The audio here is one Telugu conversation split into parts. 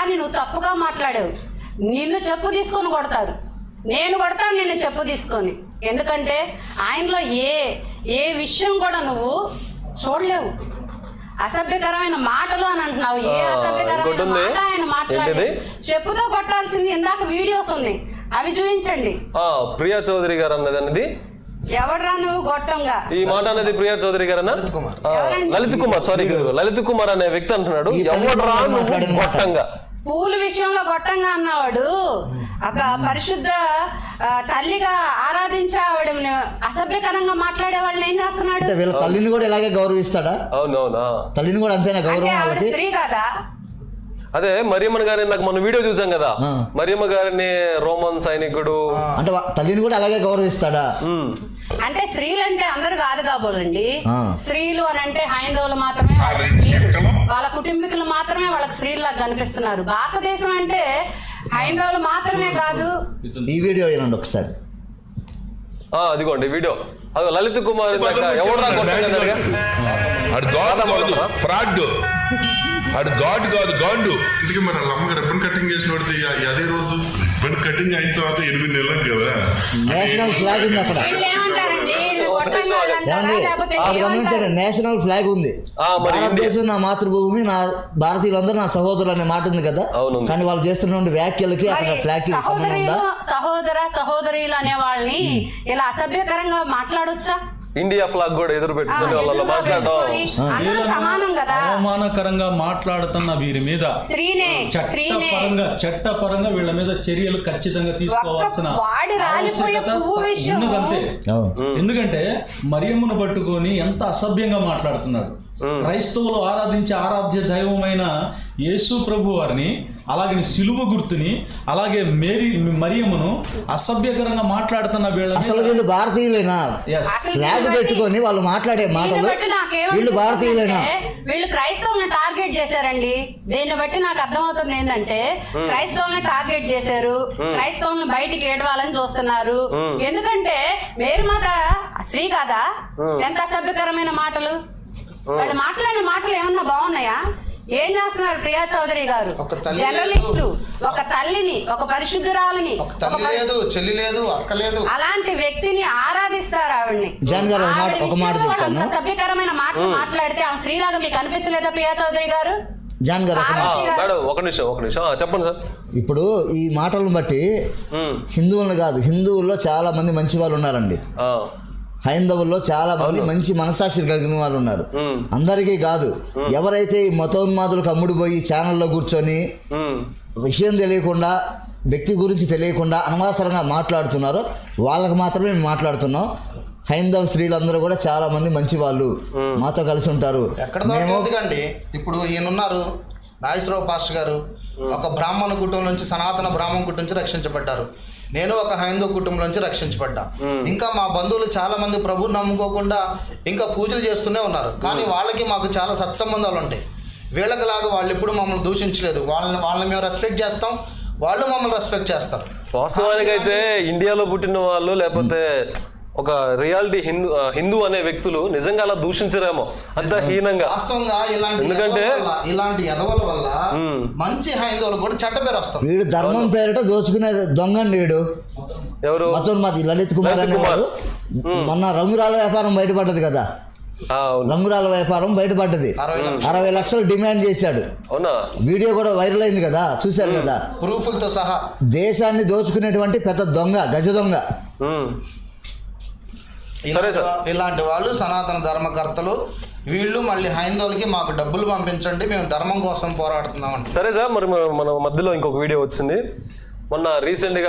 కానీ నువ్వు తప్పుగా మాట్లాడావు. నిన్ను చెప్పు తీసుకొని కొడతారు, నేను కొడతాను నిన్ను చెప్పు తీసుకొని. ఎందుకంటే ఆయనలో ఏ విషయం కూడా నువ్వు చూడలేవు. అసభ్యకరమైన మాటలు అని అంటున్నావు. ఏ అసభ్యకరమైన మాట ఆయన మాట్లాడి చెప్పుతో కొట్టాల్సింది. ఇందాక వీడియోస్ ఉన్నాయి, అవి చూపించండి. ప్రియా చౌదరి గారు అన్నది ఎవడరా నువ్వు గొట్టంగా ఈ మాట అనేది ప్రియా చౌదరి గారు అన్న లలిత్ కుమార్ సారీ లలిత్ కుమార్ అనే వ్యక్తి అంటున్నాడు ఎవడరా నువ్వు గొట్టంగా. పూల విషయంలో గొట్టంగా అన్నవాడు ఒక పరిశుద్ధ తల్లిగా ఆరాధించే ఆవిడ అసభ్యకరంగా మాట్లాడే వాళ్ళని ఏం చేస్తున్నాడు? వీళ్ళ తల్లిని కూడా ఇలాగే గౌరవిస్తాడా? అవునవునా, తల్లిని కూడా అంతేనా గౌరవం? స్త్రీ కదా. అదే మరియమ్మ గారిని నాకు మనం వీడియో చూసాం కదా, మరియమ్మ గారిని రోమన్ సైనికుడు అంటే తల్లిని కూడా అలాగే గౌరవిస్తాడా? అంటే స్త్రీలు అంటే అందరు కాదు కాబోలండి. స్త్రీలు అని అంటే హైందవులు మాత్రమే, వాళ్ళ కుటుంబీకులు మాత్రమే వాళ్ళకి స్త్రీలాగా కనిపిస్తున్నారు. భారతదేశం అంటే హైందవులు మాత్రమే కాదు. ఈ వీడియో వినండి ఒకసారి. అదిగోండి వీడియో. అది లలిత్ కుమార్ అడు గాడ్ కాదు గాండు. ఇందుకే మరి వాళ్ళ అమ్మకి రిబ్బన్ కటింగ్ చేసిన అదే రోజు రిబ్బన్ కటింగ్ అయిన తర్వాత 8 నెలలు కదా నేషనల్ ఫ్లాగ్ ఉంది అక్కడ. గమనించండి, నేషనల్ ఫ్లాగ్ ఉంది. భారతదేశం నా మాతృభూమి, నా భారతీయులందరూ నా సహోదరులు అనే మాట ఉంది కదా. కానీ వాళ్ళు చేస్తున్న వ్యాఖ్యలకి అక్కడ ఫ్లాగ్ సహోదర సహోదరులు అనే వాళ్ళని ఇలా అసభ్యకరంగా మాట్లాడొచ్చా? ఇండియా ఫ్లాగ్ కూడా ఎదురు పెట్టుకుని వాళ్ళలో అవమానకరంగా మాట్లాడుతున్న వీరి మీద చట్టపరంగా వీళ్ళ మీద చర్యలు ఖచ్చితంగా తీసుకోవాల్సిన ఆవశ్యకత ఉన్నదంతే. ఎందుకంటే మరియమ్మను పట్టుకొని ఎంత అసభ్యంగా మాట్లాడుతున్నాడు. క్రైస్తవులు ఆరాధించే ఆరాధ్య దైవమైన యేసు ప్రభు వారిని, అలాగే సిలువ గుర్తుని, అలాగే మరియమ్మను అసభ్యకరంగా మాట్లాడుతున్న వీళ్ళు భారతీయులేనా? ఫ్లాగ్ పెట్టుకొని వాళ్ళు మాట్లాడే మాటలు వీళ్ళు భారతీయులేనా? వీళ్ళు క్రైస్తవులను టార్గెట్ చేశారండి. దీన్ని బట్టి నాకు అర్థమవుతుంది ఏంటంటే క్రైస్తవులను టార్గెట్ చేశారు, క్రైస్తవులను బయటికి ఏడవాలని చూస్తున్నారు. ఎందుకంటే మేరీ మాత స్త్రీ కాదా? ఎంత అసభ్యకరమైన మాటలు! వాళ్ళు మాట్లాడిన మాటలు ఏమన్నా బాగున్నాయా? ఏం చేస్తున్నారు ప్రియా చౌదరి గారు? జర్నలిస్టు, ఒక తల్లిని, ఒక పరిశుద్ధురాలని, చెల్లి లేదు, అక్క లేదు, అలాంటి వ్యక్తిని ఆరాధిస్తారు. ఆవిడ్ని సభ్యకరమైన మాటలు మాట్లాడితే ఆమె స్త్రీలాగా మీకు అనిపించలేదా ప్రియా చౌదరి గారు? జాన్ గారు ఒక నిమిషం చెప్పండి సార్. ఇప్పుడు ఈ మాటలను బట్టి హిందువులను కాదు, హిందువుల్లో చాలా మంది మంచి వాళ్ళు ఉన్నారండి. హైందవుల్లో చాలా మంది మంచి మనసాక్షి కలిగిన వాళ్ళు ఉన్నారు. అందరికీ కాదు, ఎవరైతే ఈ మతోన్మాదులకు అమ్ముడుపోయి ఛానల్లో కూర్చొని విషయం తెలియకుండా, వ్యక్తి గురించి తెలియకుండా అనవసరంగా మాట్లాడుతున్నారో వాళ్ళకి మాత్రమే మేము మాట్లాడుతున్నాం. హైందవ స్త్రీలందరూ కూడా చాలా మంది మంచి వాళ్ళు, మాతో కలిసి ఉంటారు. ఎందుకండి ఇప్పుడు ఈయనున్నారు నాగేశ్వరరావు పాస్టర్ గారు, ఒక బ్రాహ్మణ కుటుంబం నుంచి, సనాతన బ్రాహ్మణ కుటుంబం నుంచి రక్షించబడ్డారు. నేను ఒక హైందవ కుటుంబం నుంచి రక్షించబడ్డా. ఇంకా మా బంధువులు చాలా మంది ప్రభువుని నమ్ముకోకుండా ఇంకా పూజలు చేస్తూనే ఉన్నారు. కానీ వాళ్ళకి మాకు చాలా సత్సంబంధాలు ఉంటాయి. వీళ్ళకి లాగా వాళ్ళు ఎప్పుడు మమ్మల్ని దూషించలేదు. వాళ్ళని మేము రెస్పెక్ట్ చేస్తాం, వాళ్ళు మమ్మల్ని రెస్పెక్ట్ చేస్తారు. వాస్తవానికి అయితే ఇండియాలో పుట్టిన వాళ్ళు లేకపోతే ఒక రియాలిటీ హిందూ అనే వ్యక్తులు నిజంగా అలా దూషించరేమో అంత హీనంగా. వాస్తవంగా ఇలాంటి ఎదవల వల్ల మంచి హైందవులు కూడా చెడ్డ పేరు వస్తారు. వీడు ధర్మం పేరిట దోచుకునే దొంగ వీడు. ఎవరు? మతోన్మాది లలిత్ కుమార్ అనేవాడు. మొన్న రంగురాల వ్యాపారం బయటపడ్డది కదా, రంగురాల వ్యాపారం బయటపడ్డది. 60 లక్షలు డిమాండ్ చేశాడు. వీడియో కూడా వైరల్ అయింది కదా, చూశారు కదా, ప్రూఫ్లతో సహా. దేశాన్ని దోచుకునేటువంటి పెద్ద దొంగ, గజ దొంగ. ఇలాంటి వాళ్ళు సనాతన ధర్మకర్తలు. వీళ్ళు మళ్ళీ హైందవులకి మాకు డబ్బులు పంపించండి, మేము ధర్మం కోసం పోరాడుతున్నామండి. సరే సార్, మరి మన మధ్యలో ఇంకొక వీడియో వచ్చింది మొన్న రీసెంట్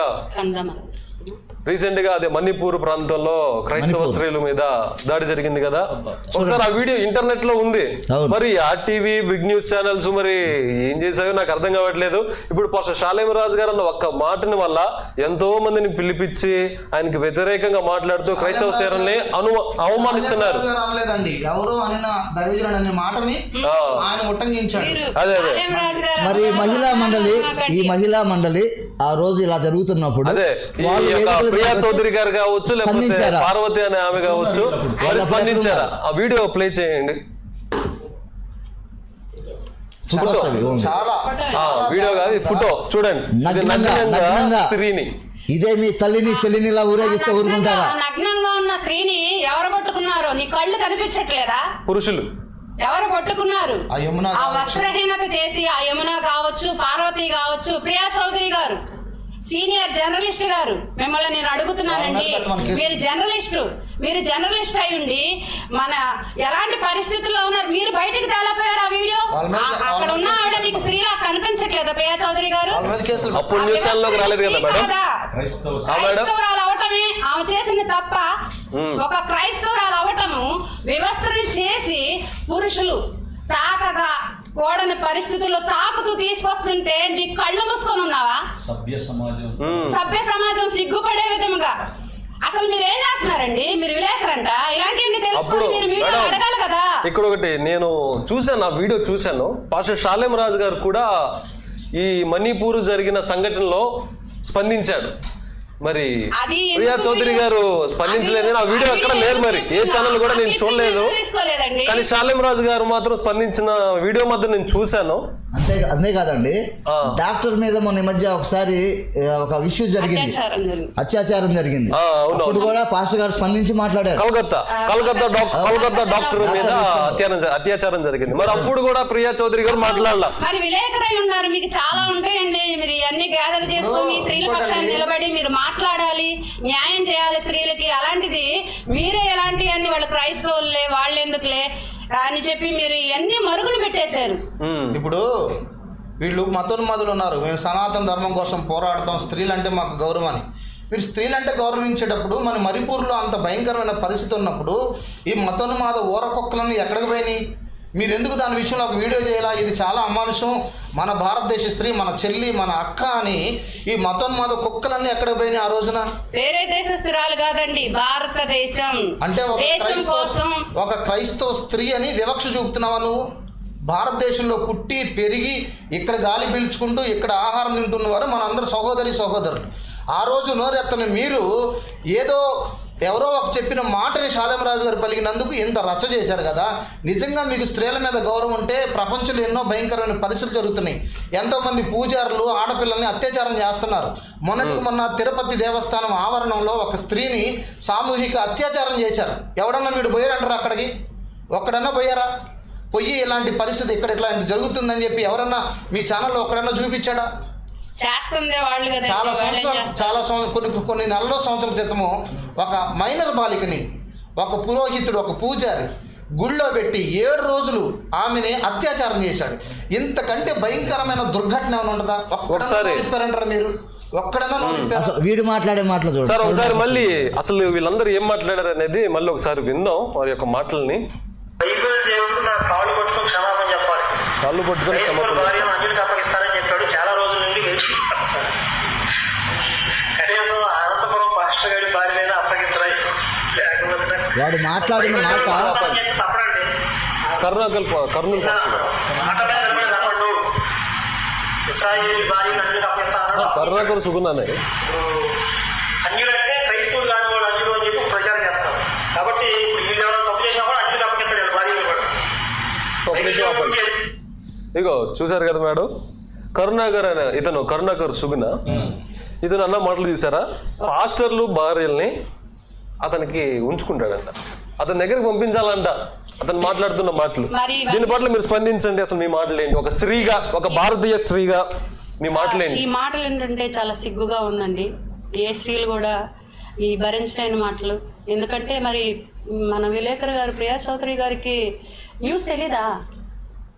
గా అదే మణిపూర్ ప్రాంతంలో క్రైస్తవ స్త్రీల మీద దాడి జరిగింది కదా. ఒకసారి ఆ వీడియో ఇంటర్నెట్ లో ఉంది. మరి ఆర్టీవీ, బిగ్ న్యూస్ ఛానల్స్ మరి ఏం చేశాయో నాకు అర్థం కావట్లేదు. ఇప్పుడు పాస్టర్ షాలేమరాజు గారు అన్న ఒక్క మాటని వల్ల ఎంతో మందిని పిలిపించి ఆయనకి వ్యతిరేకంగా మాట్లాడుతూ క్రైస్తవ స్త్రీలని అవమానిస్తున్నారు. అదే మరి ఈ మహిళా మండలి ఆ రోజు ఇలా జరుగుతున్నప్పుడు ప్రియా చౌదరి గారు కావచ్చు, లేకపోతే పార్వతి అనే ఆమె కావచ్చు, మరి స్పందించారా? ఆ వీడియో ప్లే చేయండి. వీడియో కాదు ఇది ఫోటో చూడండి. ఇది నగ్నంగా నగ్నంగా స్త్రీని ఇదే మీ తల్లిని చెల్లిని ఇలా ఊరేగిస్తే ఊరుకుంటారా? నగ్నంగా ఉన్న స్త్రీని ఎవరు పట్టుకున్నారు? నీ కళ్ళు కనిపించట్లేదా? పురుషులు ఎవరు పట్టుకున్నారు? ఆ యమున ఆ వస్త్రహీనత చేసి ఆ యమున కావచ్చు, పార్వతి కావచ్చు, ప్రియా చౌదరి గారు సీనియర్ జర్నలిస్ట్ గారు, మిమ్మల్ని నేను అడుగుతున్నానండి. మీరు జర్నలిస్ట్ అయి ఉండి మన ఎలాంటి పరిస్థితుల్లో ఉన్నారు మీరు బయటకు తేలపోయారు. ఆ వీడియో అక్కడ ఉన్న ఆవిడ మీకు స్త్రీలా కనిపించట్లేదా ప్రియా చౌదరి గారు? అప్పుడు న్యూస్ ఛానల్లోకి రాలేదు కదా మేడం. క్రైస్తవురాలు అవటమే ఆమె చేసింది తప్ప. ఒక క్రైస్తవురాలు అవటము వ్యవస్థని చేసి పురుషులు తాకగా కూడని పరిస్థితుల్లో తాకుతూ తీసుకొస్తుంటే నీ కళ్ళు మూసుకొని ఉన్నావా? సభ్య సమాజం సిగ్గుపడే విధముగా అసలు మీరు ఏం చేస్తున్నారండి? మీరు విలేకరంట, ఇలాంటివన్నీ తెలుసుకొని మీరు మీడియా అడగాలి కదా. ఇక్కడ ఒకటి నేను చూశాను, ఆ వీడియో చూశాను. పాస్టర్ షాలేం రాజు గారు కూడా ఈ మణిపూర్ జరిగిన సంఘటనలో స్పందించాడు. మరి ప్రియా చౌదరి గారు స్పందించలేదు. ఆ వీడియో ఎక్కడ లేదు, మరి ఏ ఛానల్ కూడా నేను చూడలేదు. కానీ షాలేం రాజు గారు మాత్రం స్పందించిన వీడియో మధ్య నేను చూశాను. అంతేకాదండి, డాక్టర్ మీద మొన్న మధ్య ఒకసారి ఒక ఇష్యూ జరిగింది, అత్యాచారం జరిగింది. అప్పుడు కూడా పాస్టర్ గారు స్పందించి మాట్లాడారు. కలకత్తా డాక్టర్ మీద అత్యాచారం జరిగింది. మరి అప్పుడు కూడా ప్రియా చౌదరి గారు మాట్లాడాల. మరి విలేకరై ఉన్నారు, మీకు చాలా ఉంటాయండి. మీరు అన్ని గ్యాదర్ చేసుకుని స్త్రీల పక్షాన్ని నిలబడి మీరు మాట్లాడాలి, న్యాయం చేయాలి స్త్రీలకి. అలాంటిది మీరే ఎలాంటి అన్ని వాళ్ళు క్రైస్తవులే వాళ్ళు ఎందుకులే అని చెప్పి మీరు ఇవన్నీ మరుగులు పెట్టేశారు. ఇప్పుడు వీళ్ళు మతోన్మాదులు ఉన్నారు, మేము సనాతన ధర్మం కోసం పోరాడతాం, స్త్రీలంటే మాకు గౌరవం అని. మీరు స్త్రీలంటే గౌరవించేటప్పుడు మన మణిపూర్లో అంత భయంకరమైన పరిస్థితి ఉన్నప్పుడు ఈ మతోన్మాద ఊరకొక్కలను ఎక్కడికి పోయినాయి? మీరు ఎందుకు దాని విషయంలో ఒక వీడియో చేయాలా? ఇది చాలా అమానుషం, మన భారతదేశ స్త్రీ, మన చెల్లి, మన అక్క అని ఈ మతోన్మాద కుక్కలన్నీ ఎక్కడికి పోయినాయి ఆ రోజున? వేరే దేశస్తురాలు కాదండి, భారతదేశం అంటే ఒక క్రైస్తవ స్త్రీ అని వివక్ష చూపుతున్నావా నువ్వు? భారతదేశంలో పుట్టి పెరిగి ఇక్కడ గాలి పీల్చుకుంటూ ఇక్కడ ఆహారం తింటున్నవారు మనందరూ సహోదరులు. ఆ రోజు నోరెత్తని మీరు ఏదో ఎవరో ఒక చెప్పిన మాటని షాలేం రాజు గారు పలికినందుకు ఇంత రచ్చ చేశారు కదా. నిజంగా మీకు స్త్రీల మీద గౌరవం ఉంటే ప్రపంచంలో ఎన్నో భయంకరమైన పరిస్థితులు జరుగుతున్నాయి. ఎంతోమంది పూజారులు ఆడపిల్లల్ని అత్యాచారం చేస్తున్నారు. మొన్న తిరుపతి దేవస్థానం ఆవరణంలో ఒక స్త్రీని సామూహిక అత్యాచారం చేశారు. ఎవడన్నా మీరు పోయారంటారా అక్కడికి? ఒక్కడన్నా పోయారా? పొయ్యి ఇలాంటి పరిస్థితి ఇక్కడ ఇట్లాంటి జరుగుతుందని చెప్పి ఎవరన్నా మీ ఛానల్లో ఒక్కడన్నా చూపించాడా? కొన్ని నెలల సంవత్సరాల క్రితము ఒక మైనర్ బాలికని ఒక పురోహితుడు, ఒక పూజారి గుళ్ళో పెట్టి 7 రోజులు ఆమెని అత్యాచారం చేశాడు. ఇంతకంటే భయంకరమైన దుర్ఘటన ఏమైనా ఉంటుందా? ఒక్కసారి చెప్పారంటారా మీరు? ఒక్కడన్నా వీడు మాట్లాడే మాటలు చూడండి సార్. ఒకసారి మళ్ళీ అసలు వీళ్ళందరూ ఏం మాట్లాడారు అనేది మళ్ళీ ఒకసారి విందాం వారి యొక్క మాటల్ని. కాళ్ళు పట్టుకొని అప్పగిస్తానని చెప్పాడు. చాలా రోజుల నుండి గెలిచి కనీసం అనంతపురం పాస్టర్ గారి భార్య అప్పగించరాయి. వాడు మాట్లాడిన మాట కర్నూలు కరుణాకర్ సుగుణానే అన్యులంటే క్రైస్తవులు కాని వాళ్ళు అన్యులు అని చెప్పి ప్రచారం చేస్తారు. కాబట్టి వీళ్ళు ఎవరైనా తప్పు చేసినా కూడా అన్యులు అప్పగిస్తాడు భార్యలు కూడా. ఇగో చూసారు కదా మేడం, కరుణాకర్ సుగుణ ఇతను అన్న మాటలు చూసారా? పాస్టర్లు భార్యల్ని అతనికి ఉంచుకుంటాడంట, అతని దగ్గరికి పంపించాలంట అతను మాట్లాడుతున్న మాటలు. దీని పట్ల మీరు స్పందించండి. అసలు మీ మాటలు ఏంటి? ఒక స్త్రీగా, ఒక భారతీయ స్త్రీగా మీ మాటలు ఏంటి? ఈ మాటలు ఏంటంటే చాలా సిగ్గుగా ఉందండి. ఏ స్త్రీలు కూడా ఈ భరించలేని మాటలు. ఎందుకంటే మరి మన విలేకరు గారు ప్రియా చౌదరి గారికి న్యూస్ తెలీదా?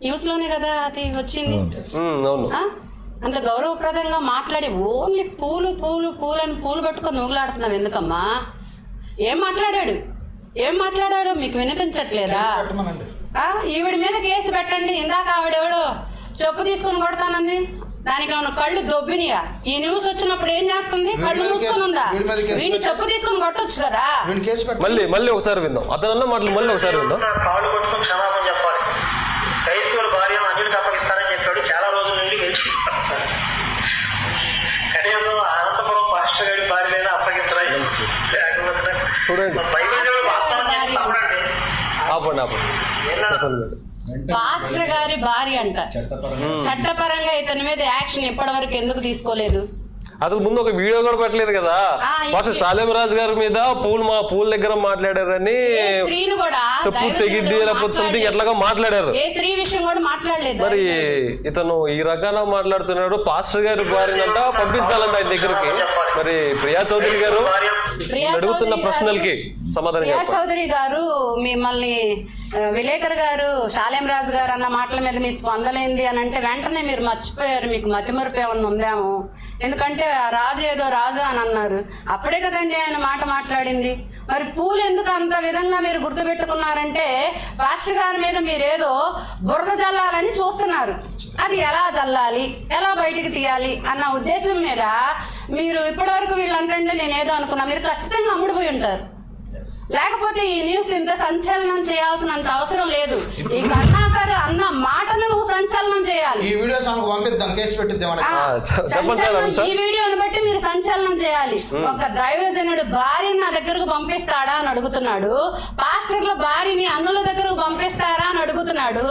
న్యూస్ లోనే కదా అది వచ్చింది. అంత గౌరవప్రదంగా మాట్లాడి ఓన్లీ పూలు పూలు పూలు అని పూలు పట్టుకొని నూగులాడుతున్నావు ఎందుకమ్మా? ఏం మాట్లాడాడు మీకు వినిపించట్లేదా? ఈవిడ మీద కేసు పెట్టండి. ఇందాక ఆవిడెవడో చెప్పు తీసుకొని కొడతానంది, దానికి ఏమన్నా కళ్ళు దొబ్బినియా? ఈ న్యూస్ వచ్చినప్పుడు ఏం చేస్తుంది? కళ్ళు మూసుకొని ఉందా? వీడిని చెప్పు తీసుకొని కొట్టొచ్చు కదా. మళ్ళీ ఒకసారి విందాం అతను మాటలు. మళ్ళీ ఒకసారి విందాం. కాళ్ళు పట్టుకొని క్షమాపణ చెప్పాలి. క్రైస్తవుల భార్య అన్యులకు అప్పగిస్తానని చెప్పాడు. చాలా రోజుల నుండి గెలిచి కనీసం అనంతపురం పాస్టర్ గారి భార్య అప్పగించరాయి. చూడండి, పాస్టర్ గారి భార్య అంట. చట్టపరంగా ఇతని మీద యాక్షన్ ఇప్పటి వరకు ఎందుకు తీసుకోలేదు? అసలు ముందు ఒక వీడియో కూడా పెట్టలేదు కదా. ఫస్ట్ షాలేం రాజు గారి మీద పూల దగ్గర మాట్లాడారని స్త్రీని కూడా చెప్పు తెగిద్ది లేకపోతే సంథింగ్ ఎట్లాగా మాట్లాడారు. ఏ స్త్రీ విషయం కూడా మాట్లాడలేదు. మరి ఇతను ఈ రకంగా మాట్లాడుతున్నాడు. పాస్టర్ గారి భార్యనంట పంపించాలంట ఆయన దగ్గరికి. మరి ప్రియా చౌదరి గారు అడుగుతున్న ప్రశ్నలకి సమాధానం ప్రియా చెప్పండి. చౌదరి గారు, మిమ్మల్ని విలేకర్ గారు షాలేం రాజు గారు అన్న మాటల మీద మీ స్పందనైంది అని అంటే వెంటనే మీరు మర్చిపోయారు. మీకు మతిమరుపు ఏమన్నా ఉందేమో. ఎందుకంటే ఆ రాజు ఏదో రాజు అని అన్నారు. అప్పుడే కదండి ఆయన మాట మాట్లాడింది. మరి పూలు ఎందుకు అంత విధంగా మీరు గుర్తుపెట్టుకున్నారంటే పాస్టర్ గారి మీద మీరేదో బురద జల్లాలని చూస్తున్నారు. అది ఎలా జల్లాలి, ఎలా బయటికి తీయాలి అన్న ఉద్దేశం మీద మీరు ఇప్పటివరకు వీళ్ళు అంటే నేనేదో అనుకున్నా. మీరు ఖచ్చితంగా అమ్ముడుపోయి ఉంటారు. లేకపోతే ఈ న్యూస్ ఇంత సంచలనం చేయాల్సినంత అవసరం లేదు. ఈ కరుణాకర్ అన్న మాటను నువ్వు సంచలనం చేయాలి. ఈ వీడియోస్ ఆమెకు పంపిద్దాం, కేసు పెట్టిద్దాం. ఈ వీడియోని బట్టి మీరు సంచలనం చేయాలి. ఒక దైవజనుడు భార్యని నా దగ్గరకు పంపిస్తాడా అని అడుగుతున్నాడు. పాస్టర్ల భార్యని అన్నుల దగ్గరకు పంపిస్తారా అని అడుగుతున్నాడు.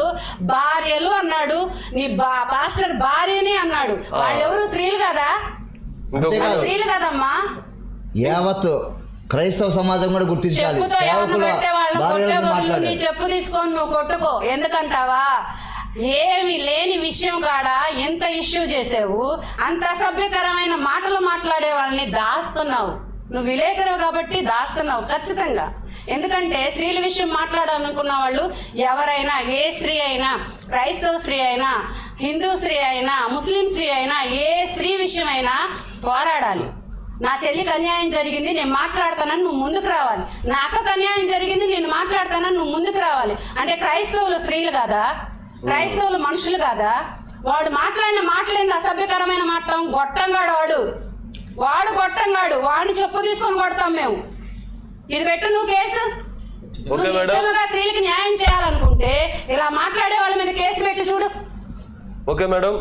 భార్యలు అన్నాడు, నీ పాస్టర్ భార్యని అన్నాడు. వాళ్ళెవరు స్త్రీలు కదా? స్త్రీలు కదమ్మా. యావత్ క్రైస్తవ సమాజం కూడా గుర్తించాలి. నీ చెప్పు తీసుకొని నువ్వు కొట్టుకో. ఎందుకంటావా? ఏమి లేని విషయం కాడ ఎంత ఇష్యూ చేసావు. అంత అసభ్యకరమైన మాటలు మాట్లాడే వాళ్ళని దాస్తున్నావు. నువ్వు విలేకరు కాబట్టి దాస్తున్నావు ఖచ్చితంగా. ఎందుకంటే స్త్రీల విషయం మాట్లాడాలనుకున్న వాళ్ళు ఎవరైనా, ఏ స్త్రీ అయినా, క్రైస్తవ స్త్రీ అయినా, హిందూ స్త్రీ అయినా, ముస్లిం స్త్రీ అయినా, ఏ స్త్రీ విషయం అయినా పోరాడాలి. నా చెల్లికి అన్యాయం జరిగింది, నేను మాట్లాడతానని నువ్వు ముందుకు రావాలి. నా అక్కకు అన్యాయం జరిగింది, నేను మాట్లాడతానని నువ్వు ముందుకు రావాలి. అంటే క్రైస్తవులు స్త్రీలు కాదా? క్రైస్తవులు మనుషులు కాదా? వాడు మాట్లాడిన మాటలేంది అసభ్యకరమైన మాట. గొట్టంగాడు వాడు గొట్టంగాడు. వాడిని చెప్పు తీసుకొని కొడతాం మేము. ఇది పెట్టు నువ్వు కేసు. నువ్వు నిజంగా స్త్రీలకు న్యాయం చేయాలనుకుంటే ఇలా మాట్లాడే వాళ్ళ మీద కేసు పెట్టి చూడు. Okay madam.